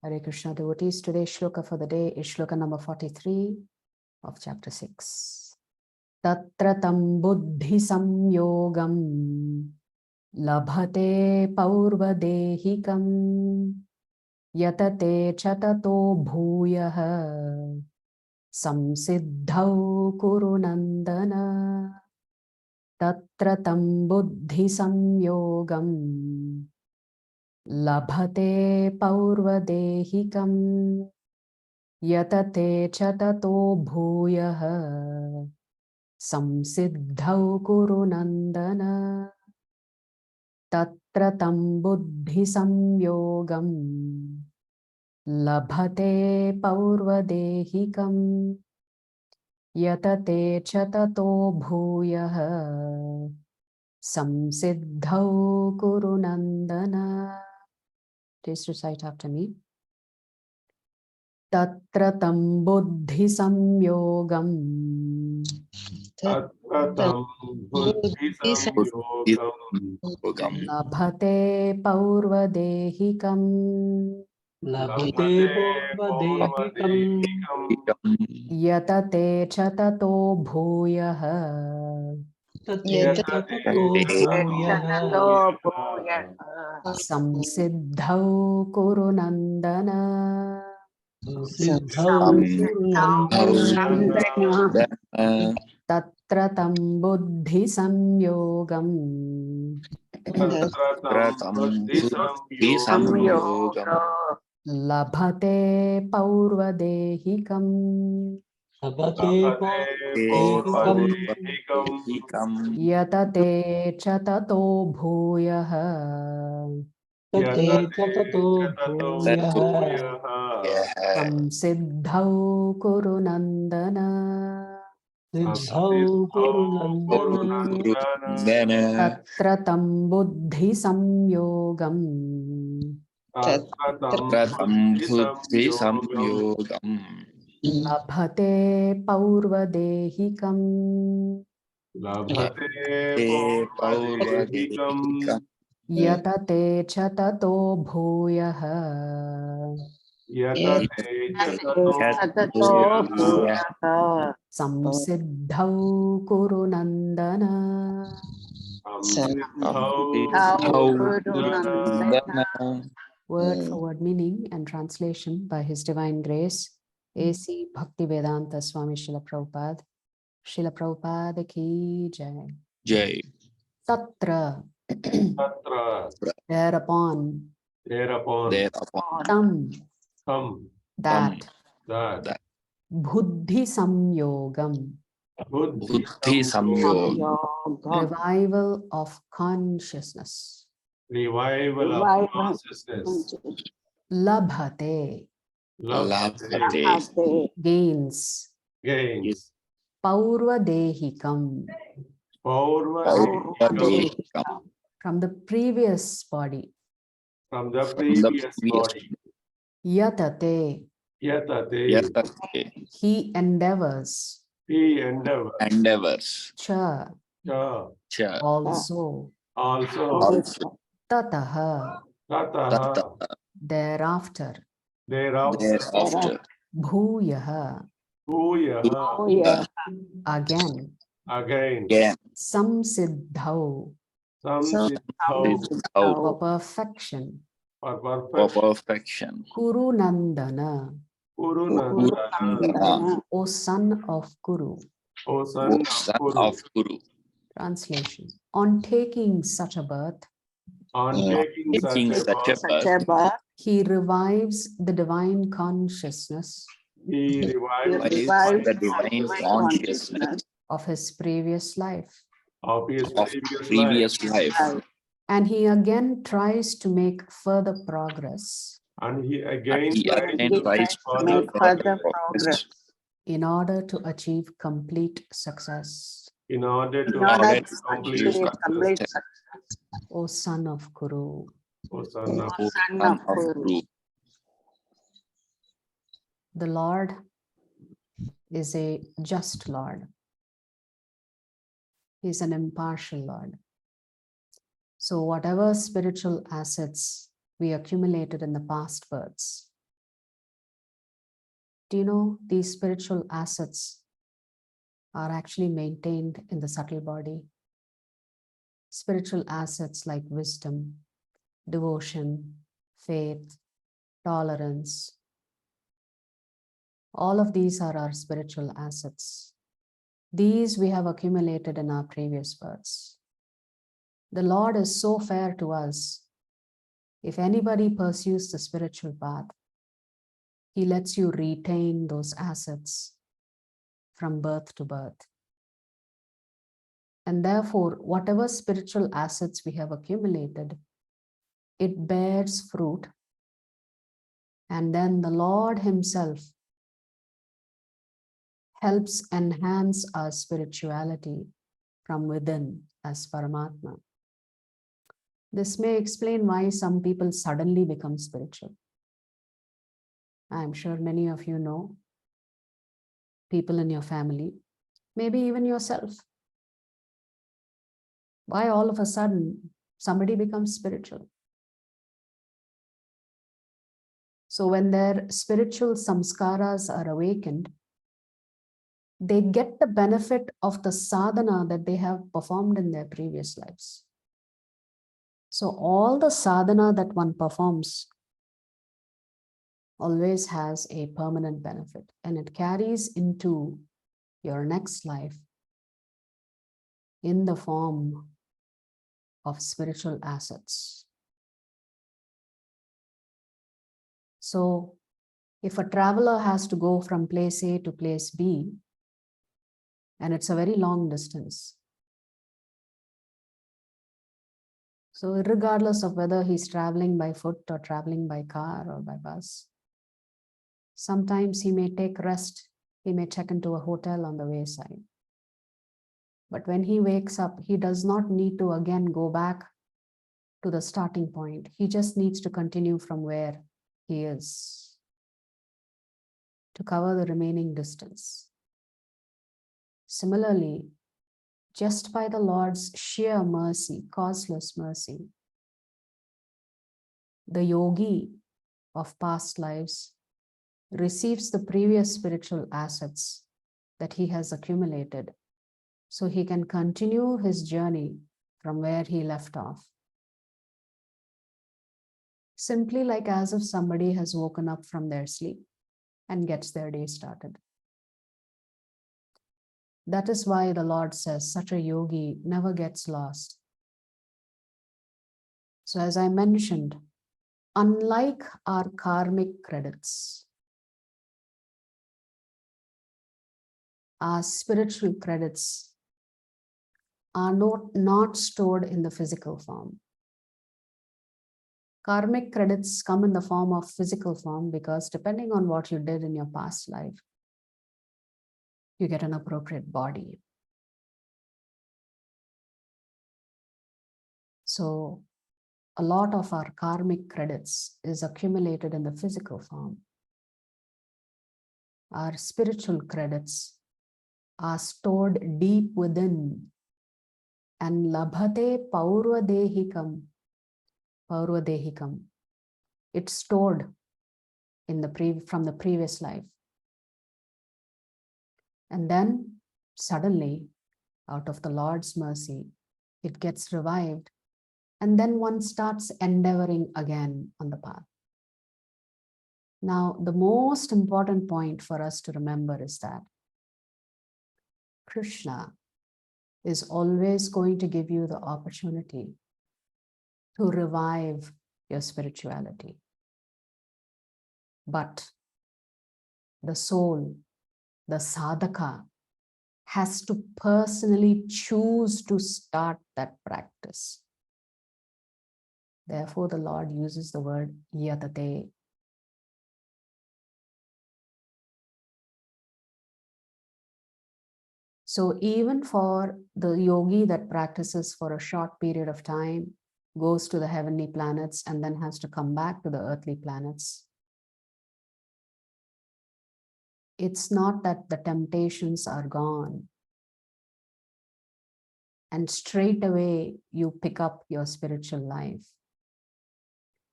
Hare Krishna devotees, today's shloka for the day is shloka number 43 of chapter 6. Tatra tam buddhi samyogam labhate paurvadehikam yatate chatato bhuyah samsiddhau kuru nandana. Tatra tam buddhi samyogam labhate paurvadehikam yatate chatato bhuyah samsiddhau kuru nandana. Tatra tam buddhi samyogam labhate paurvadehikam yatate chatato bhuyah samsiddhau kuru nandana. Please recite after me. Tatra tam buddhi samyogam Tatratam buddhi samyogam labhate paurvadehikam labhate purvadehikam yatate chatato bhuyah tate chatato bhuyah samsiddhau kuru nandana. siddhau purnandana. Tatra tam buddhi samyogam Tatratam buddhi samyogam labhate paurvadehikam labhate purvadehikam yatate chatato bhuyah tate chatato bhuyah samsiddhau kuru nandana. siddhau purnandana. Tatra tam buddhi samyogam Tatratam buddhi samyogam labhate paurvadehikam labhate purvadehikam yatate chatato bhuyah yatate chatato bhuyah samsiddhau kuru nandana. samsiddhau purnandana. Word for word meaning and translation by His Divine Grace, A.C. Bhaktivedanta Swami Srila Prabhupada. Srila Prabhupada ki jai. Jai. Tatra, Tatra thereupon, thereupon tam, come that, that buddhi samyogam, buddhi Buddhi samyog. revival of consciousness, revival of consciousness labhate, Labhate. gains, gains paurvadehikam, Paurvadehikam from the previous body, from the From the previous previous body. yatate, Yatate Yatate. he endeavors, he Endeavors. cha, Cha. also, also tataha, tataha thereafter, thereafter Thereafter. bhuyaha, bhuyaha again, again Again. samsiddhau, samsiddhau Out for perfection, for for perfection perfection. Kuru Nandana, Purunandana, O son of Kuru. O son Son of Guru. of Guru. Translation. On taking such a birth, On taking Taking such a such a birth, he revives the divine consciousness he revives revives the divine consciousness of his previous life, of his of previous life, previous life. and he again tries to make further progress and he And again he again tries tries to to make make further progress in order to achieve complete success. in order to in order achieve to complete achieve success. O son of Kuru. O son of Son of Guru. The Lord is a just Lord. He is an impartial Lord. So whatever spiritual assets we accumulated in the past births, Do you know these spiritual assets are actually maintained in the subtle body? Spiritual assets like wisdom, devotion, faith, tolerance. All of these are our spiritual assets. These we have accumulated in our previous births. The Lord is so fair to us. If anybody pursues the spiritual path, He lets you retain those assets from birth to birth. And therefore, whatever spiritual assets we have accumulated, it bears fruit. And then the Lord Himself helps enhance our spirituality from within as Paramatma. This may explain why some people suddenly become spiritual. I'm sure many of you know people in your family, maybe even yourself. Why all of a sudden somebody becomes spiritual? So when their spiritual samskaras are awakened, they get the benefit of the sadhana that they have performed in their previous lives. So all the sadhana that one performs always has a permanent benefit, and it carries into your next life in the form of spiritual assets. So if a traveler has to go from place A to place B, and it's a very long distance, so regardless of whether he's traveling by foot or traveling by car or by bus, sometimes he may take rest, he may check into a hotel on the wayside. But when he wakes up, he does not need to again go back to the starting point. He just needs to continue from where he is to cover the remaining distance. Similarly, just by the Lord's sheer mercy, causeless mercy, the yogi of past lives receives the previous spiritual assets that he has accumulated, so he can continue his journey from where he left off. Simply like as if somebody has woken up from their sleep and gets their day started. That is why the Lord says such a yogi never gets lost. So as I mentioned, unlike our karmic credits, our spiritual credits are not stored in the physical form. Karmic credits come in the form of physical form because depending on what you did in your past life, you get an appropriate body. So a lot of our karmic credits is accumulated in the physical form. Our spiritual credits are stored deep within, and labhate paurvadehikam. It's stored in from the previous life. And then suddenly, out of the Lord's mercy, it gets revived. And then one starts endeavoring again on the path. Now, the most important point for us to remember is that Krishna is always going to give you the opportunity to revive your spirituality. But the soul, the sadhaka, has to personally choose to start that practice. Therefore, the Lord uses the word yatate. So even for the yogi that practices for a short period of time, goes to the heavenly planets and then has to come back to the earthly planets, it's not that the temptations are gone and straight away you pick up your spiritual life.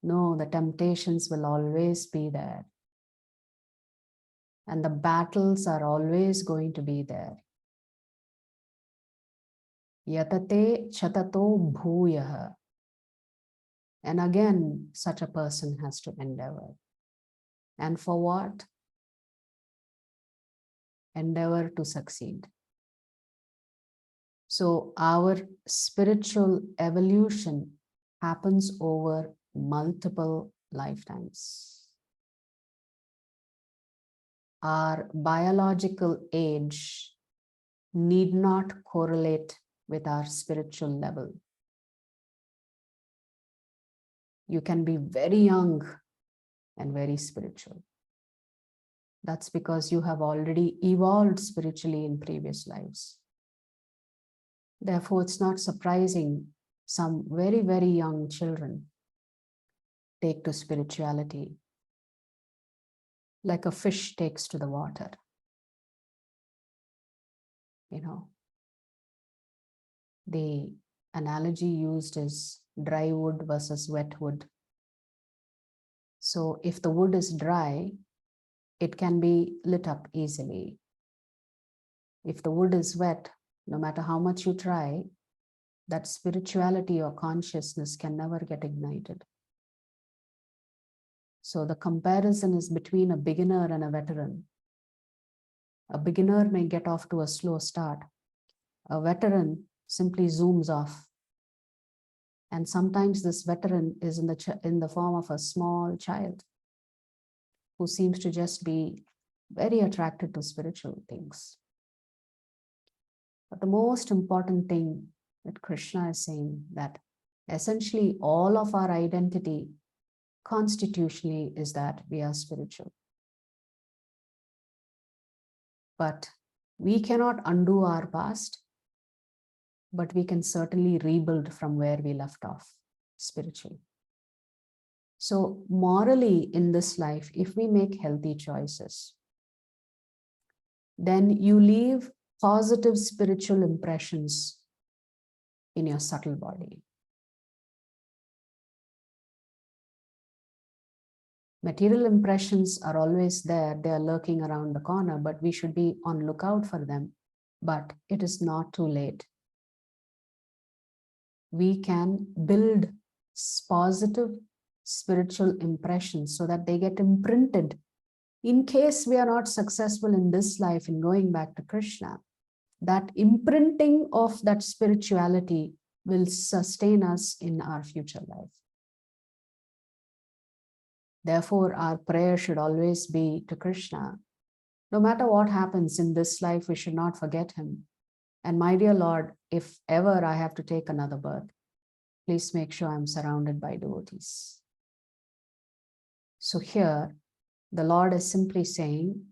No, the temptations will always be there. And the battles are always going to be there. Yatate chatato bhuyaha. And again, such a person has to endeavor. And for what? Endeavor to succeed. So our spiritual evolution happens over multiple lifetimes. Our biological age need not correlate with our spiritual level. You can be very young and very spiritual. That's because you have already evolved spiritually in previous lives. Therefore, it's not surprising some very, very young children take to spirituality like a fish takes to the water. You know, the analogy used is dry wood versus wet wood. So if the wood is dry, it can be lit up easily. If the wood is wet, no matter how much you try, that spirituality or consciousness can never get ignited. So the comparison is between a beginner and a veteran. A beginner may get off to a slow start. A veteran simply zooms off. And sometimes this veteran is in the form of a small child who seems to just be very attracted to spiritual things. But the most important thing that Krishna is saying, that essentially all of our identity constitutionally is that we are spiritual. But we cannot undo our past, but we can certainly rebuild from where we left off spiritually. So morally in this life, if we make healthy choices, then you leave positive spiritual impressions in your subtle body. Material impressions are always there. They are lurking around the corner, but we should be on lookout for them. But it is not too late. We can build positive spiritual impressions so that they get imprinted. In case we are not successful in this life in going back to Krishna, that imprinting of that spirituality will sustain us in our future life. Therefore, our prayer should always be to Krishna. No matter what happens in this life, we should not forget him. And my dear Lord, if ever I have to take another birth, please make sure I'm surrounded by devotees. So here, the Lord is simply saying,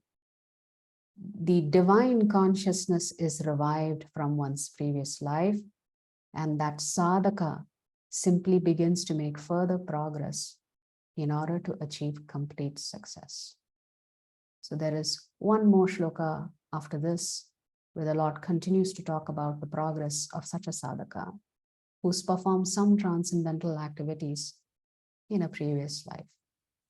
the divine consciousness is revived from one's previous life, and that sadhaka simply begins to make further progress in order to achieve complete success. So there is one more shloka after this, where the Lord continues to talk about the progress of such a sadhaka who's performed some transcendental activities in a previous life.